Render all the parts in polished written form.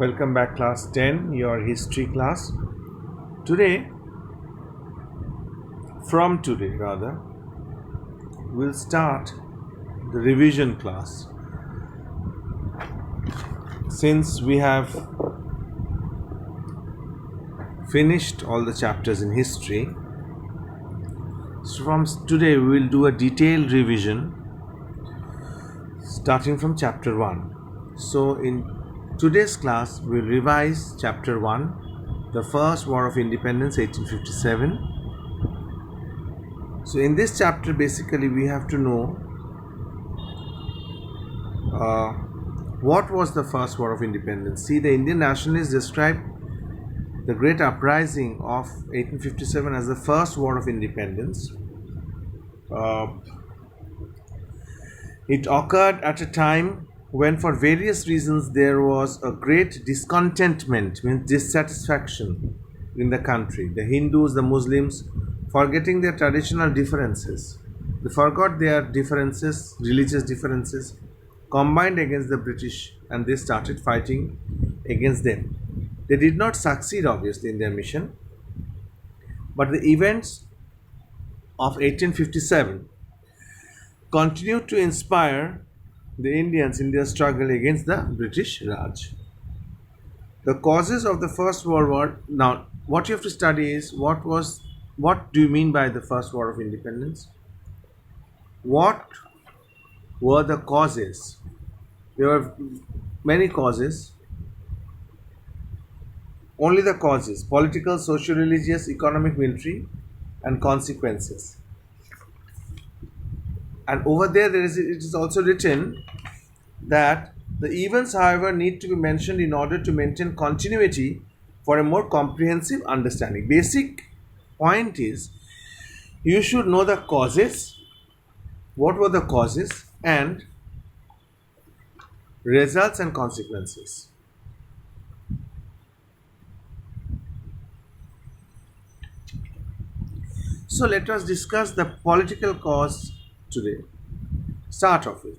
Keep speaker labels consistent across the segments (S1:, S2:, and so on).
S1: Welcome back, class 10, your history class. Today, from today rather, we'll start the revision class. Since we have finished all the chapters in history, so from today we will do a detailed revision starting from chapter 1. So in today's class we'll revise chapter 1, the First War of Independence 1857. So in this chapter basically we have to know what was the First War of Independence. See, the Indian nationalists described the great uprising of 1857 as the First War of Independence. It occurred at a time when, for various reasons, there was a great discontentment, means dissatisfaction in the country. The Hindus, the Muslims, forgetting their traditional differences, they forgot their differences, religious differences, combined against the British, and they started fighting against them. They did not succeed, obviously, in their mission, but the events of 1857 continued to inspire the Indians in their struggle against the British Raj. The causes of the First World War. Now, what you have to study is what do you mean by the First War of Independence? What were the causes? There were many causes. Only the causes: political, socio-religious, economic, military, and consequences. And over there, it is also written that the events, however, need to be mentioned in order to maintain continuity for a more comprehensive understanding. Basic point is you should know the causes, what were the causes, and results and consequences. So let us discuss the political cause today. Start off with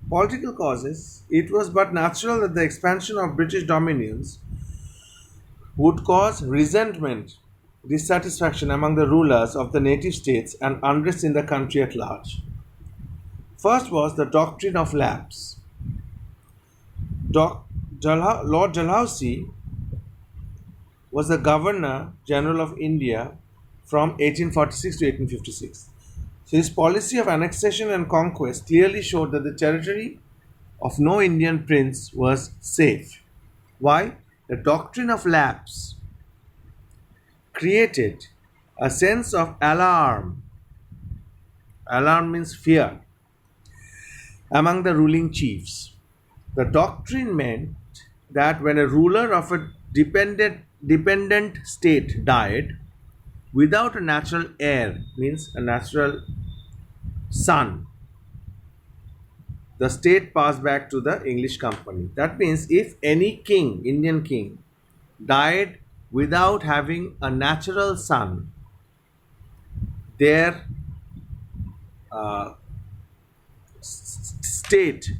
S1: political causes. It was but natural that the expansion of British dominions would cause resentment, dissatisfaction among the rulers of the native states, and unrest in the country at large. First was the doctrine of lapse. Lord Dalhousie was the Governor General of India from 1846 to 1856. So his policy of annexation and conquest clearly showed that the territory of no Indian prince was safe. Why? The doctrine of lapse created a sense of alarm. Alarm means fear among the ruling chiefs. The doctrine meant that when a ruler of a dependent state died without a natural heir, means a natural son, the state passed back to the English company. That means if any king, Indian king, died without having a natural son, their state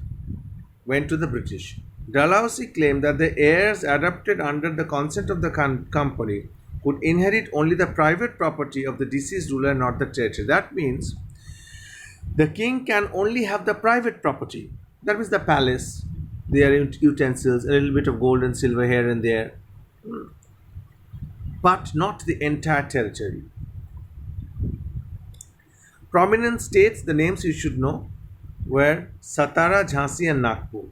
S1: went to the British. Dalhousie claimed that the heirs adopted under the consent of the company would inherit only the private property of the deceased ruler, not the territory. That means the king can only have the private property. That means the palace, their utensils, a little bit of gold and silver here and there, but not the entire territory. Prominent states, the names you should know, were Satara, Jhansi, and Nagpur.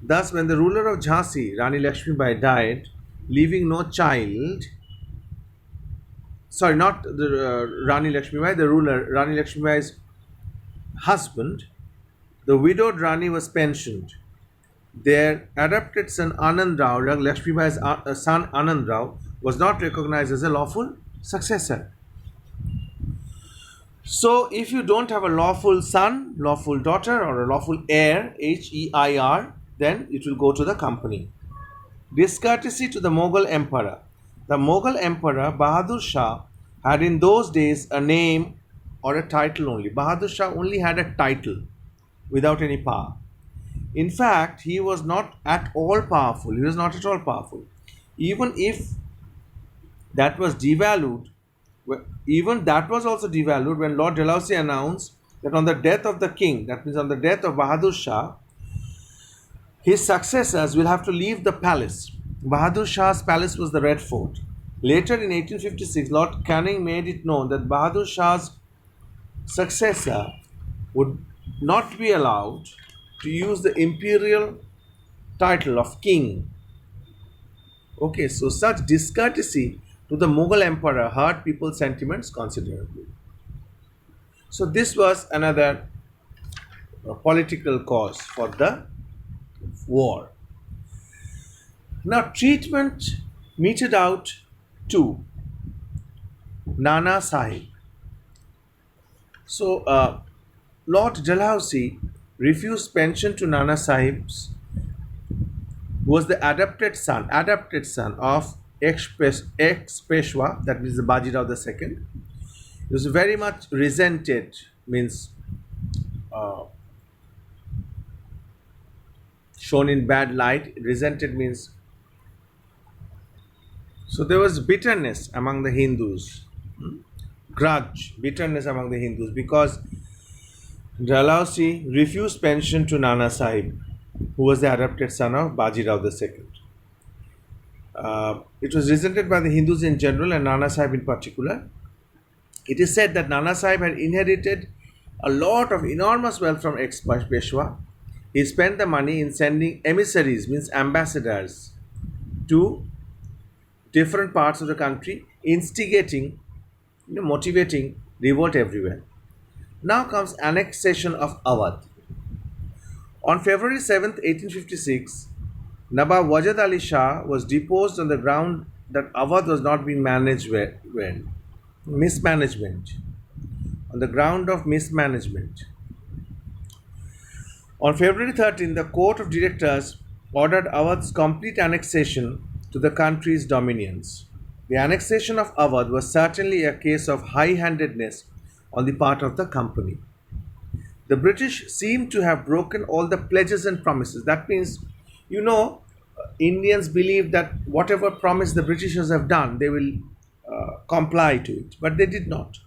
S1: Thus, when the ruler of Jhansi, Rani Lakshmibai, died, leaving no child, not the Rani Lakshmibai, the ruler, Rani Lakshmibai's husband, the widowed Rani was pensioned. Their adopted son Anand Rao, Lakshmibai's son Anand Rao, was not recognized as a lawful successor. So, if you don't have a lawful son, lawful daughter, or a lawful heir, HEIR, then it will go to the company. Discourtesy to the Mughal emperor. The Mughal emperor Bahadur Shah had in those days a name or a title only. Bahadur Shah only had a title without any power. In fact, he was not at all powerful. He was not at all powerful. Even if that was devalued, even that was also devalued when Lord Dalhousie announced that on the death of the king, that means on the death of Bahadur Shah, his successors will have to leave the palace. Bahadur Shah's palace was the Red Fort. Later in 1856, Lord Canning made it known that Bahadur Shah's successor would not be allowed to use the imperial title of king. Okay, so such discourtesy to the Mughal emperor hurt people's sentiments considerably. So this was another political cause for the war. Now, treatment meted out to Nana Sahib. So, Lord Dalhousie refused pension to Nana Sahib's, who was the adopted son of ex-Peshwa, that means the Bajirao II. He was very much resented, means uh, shown in bad light. Resented means, so there was bitterness among the Hindus, bitterness among the Hindus because Dalhousie refused pension to Nana Sahib, who was the adopted son of Bajirao II. It was resented by the Hindus in general and Nana Sahib in particular. It is said that Nana Sahib had inherited a lot of enormous wealth from ex-Peshwa. He spent the money in sending emissaries, means ambassadors, to different parts of the country, instigating, motivating revolt everywhere. Now comes annexation of Awadh. On February 7th, 1856, Nawab Wajid Ali Shah was deposed on the ground that Awadh was not being managed well. Mismanagement. On the ground of mismanagement. On February 13th, the Court of Directors ordered Awadh's complete annexation to the country's dominions. The annexation of Awadh was certainly a case of high-handedness on the part of the company. The British seem to have broken all the pledges and promises. That means, Indians believe that whatever promise the Britishers have done, they will comply to it. But they did not.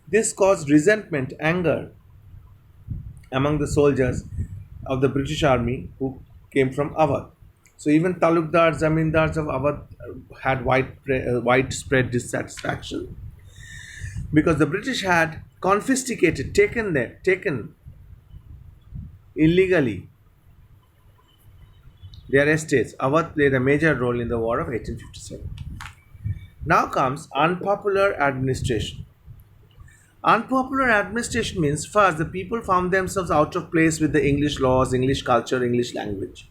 S1: This caused resentment, anger among the soldiers of the British army who came from Awadh. So even talukdars, zamindars of Awadh had widespread dissatisfaction because the British had confiscated, taken illegally their estates. Awadh played a major role in the war of 1857. Now comes unpopular administration. Unpopular administration means first the people found themselves out of place with the English laws, English culture, English language.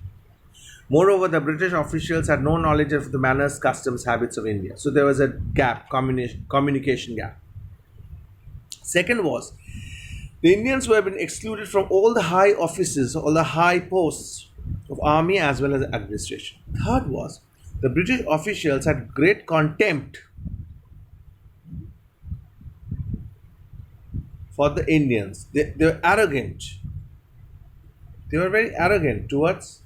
S1: Moreover, the British officials had no knowledge of the manners, customs, habits of India. So there was a gap, communication gap. Second was, the Indians who had been excluded from all the high offices, all the high posts of army as well as administration. Third was, the British officials had great contempt for the Indians. They were arrogant. They were very arrogant towards,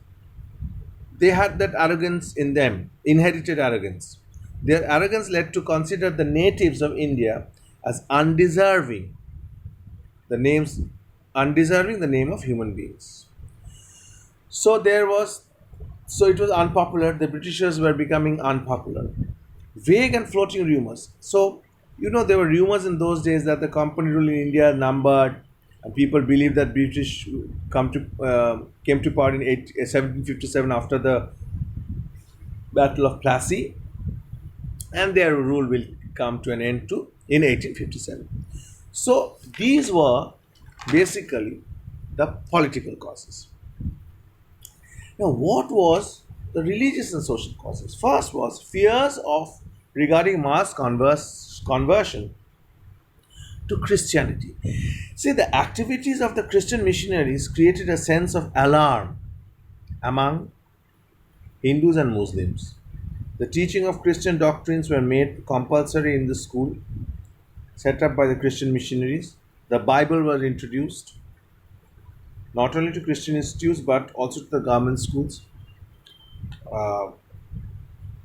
S1: they had that arrogance in them, inherited arrogance. Their arrogance led to consider the natives of India as undeserving the name of human beings. So it was unpopular. The Britishers were becoming unpopular. Vague and floating rumors. So, there were rumors in those days that the company rule in India numbered, and people believed that British came to power in 1757 after the Battle of Plassey, and their rule will come to an end in 1857. So these were basically the political causes. Now, what was the religious and social causes? First was fears regarding mass conversion to Christianity. See, the activities of the Christian missionaries created a sense of alarm among Hindus and Muslims. The teaching of Christian doctrines were made compulsory in the school set up by the Christian missionaries. The Bible was introduced. not only to Christian institutes but also to the government schools. Uh,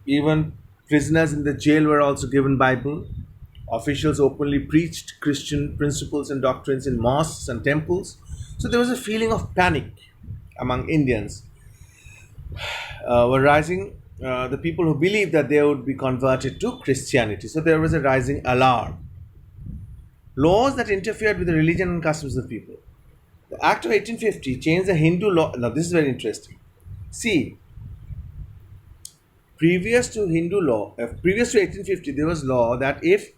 S1: Even prisoners in the jail were also given Bible. Officials openly preached Christian principles and doctrines in mosques and temples. So there was a feeling of panic among Indians. Were rising the people who believed that they would be converted to Christianity. So there was a rising alarm. Laws that interfered with the religion and customs of the people. The Act of 1850 changed the Hindu law. Now this is very interesting. See, previous to 1850, there was law that if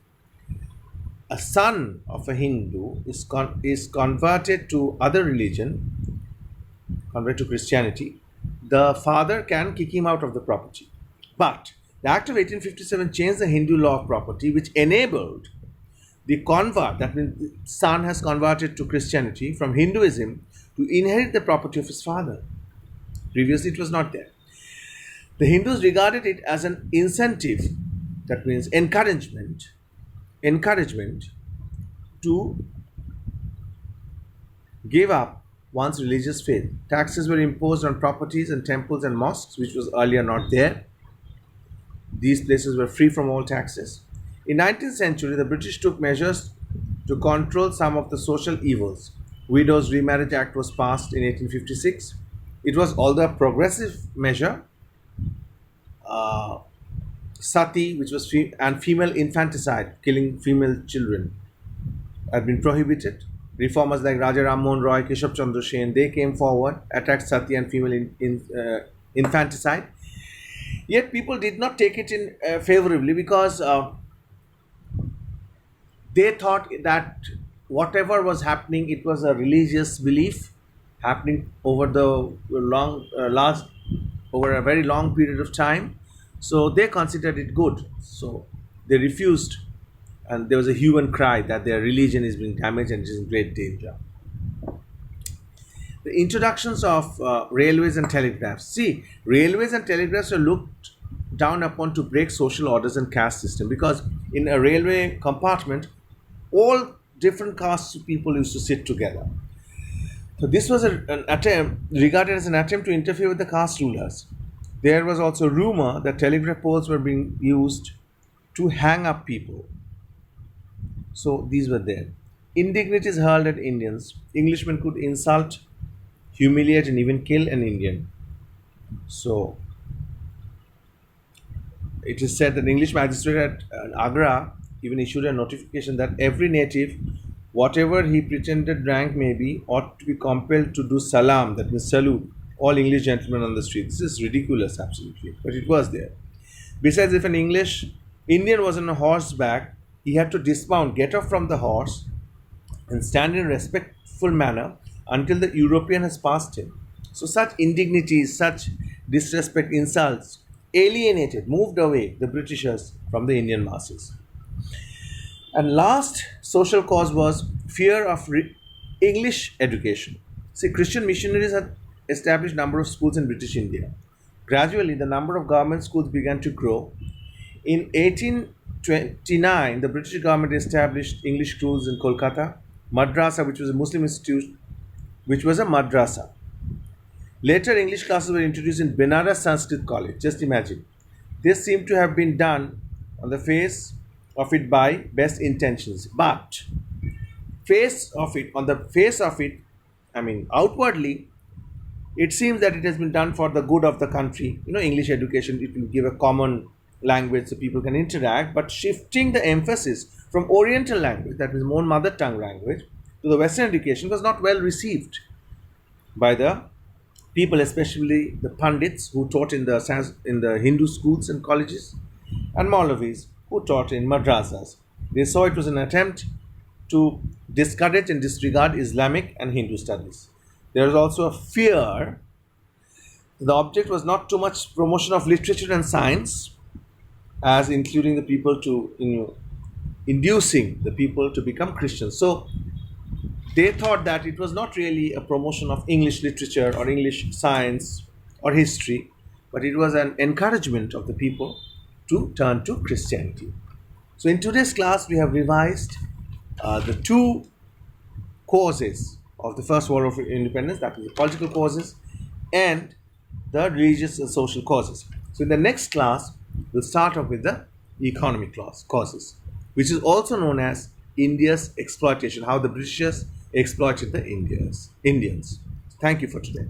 S1: a son of a Hindu is converted to other religion, converted to Christianity, the father can kick him out of the property. But the Act of 1857 changed the Hindu law of property, which enabled the convert, that means the son has converted to Christianity from Hinduism, to inherit the property of his father. Previously, it was not there. The Hindus regarded it as an incentive, that means encouragement to give up one's religious faith. Taxes were imposed on properties and temples and mosques, which was earlier not there. These places were free from all taxes. In 19th century, the British took measures to control some of the social evils. Widows' Remarriage Act was passed in 1856. It was, although a progressive measure, sati, which was and female infanticide, killing female children, had been prohibited. Reformers like Raja Ram Mohan Roy, Keshav Chandra Sen, they came forward, attacked sati and female infanticide. Yet people did not take it in favorably because they thought that whatever was happening, it was a religious belief happening over the last over a very long period of time. So they considered it good. So they refused, and there was a hue and cry that their religion is being damaged and is in great danger. The introductions of railways and telegraphs. See, railways and telegraphs are looked down upon to break social orders and caste system, because in a railway compartment, all different castes of people used to sit together. So this was an attempt, regarded as an attempt to interfere with the caste rulers. There was also rumor that telegraph poles were being used to hang up people. So these were there. Indignities hurled at Indians. Englishmen could insult, humiliate, and even kill an Indian. So it is said that the English magistrate at Agra even issued a notification that every native, whatever he pretended rank may be, ought to be compelled to do salam, that means salute, all English gentlemen on the street. This is ridiculous, absolutely, but it was there. Besides, if an English Indian was on a horseback, he had to dismount, get off from the horse, and stand in a respectful manner until the European has passed him. So such indignities, such disrespect, insults alienated, moved away the Britishers from the Indian masses. And last social cause was fear of English education. See, Christian missionaries had established number of schools in British India. Gradually, the number of government schools began to grow. In 1829, the British government established English schools in Kolkata, Madrasa, which was a Muslim institute, which was a madrasa. Later, English classes were introduced in Benares Sanskrit College. Just imagine. This seemed to have been done on the face of it by best intentions, but on the face of it, outwardly, it seems that it has been done for the good of the country. English education, it will give a common language so people can interact, but shifting the emphasis from Oriental language, that is more mother tongue language, to the Western education was not well received by the people, especially the Pandits who taught in the Hindu schools and colleges, and Maulavis who taught in madrasas. They saw it was an attempt to discourage and disregard Islamic and Hindu studies. There was also a fear. The object was not too much promotion of literature and science, as including the people to, inducing the people to become Christians. So they thought that it was not really a promotion of English literature or English science or history, but it was an encouragement of the people to turn to Christianity. So in today's class, we have revised the two causes of the First War of Independence, that is the political causes, and the religious and social causes. So in the next class, we'll start off with the economic causes, which is also known as India's exploitation, how the Britishers exploited the Indians. Thank you for today.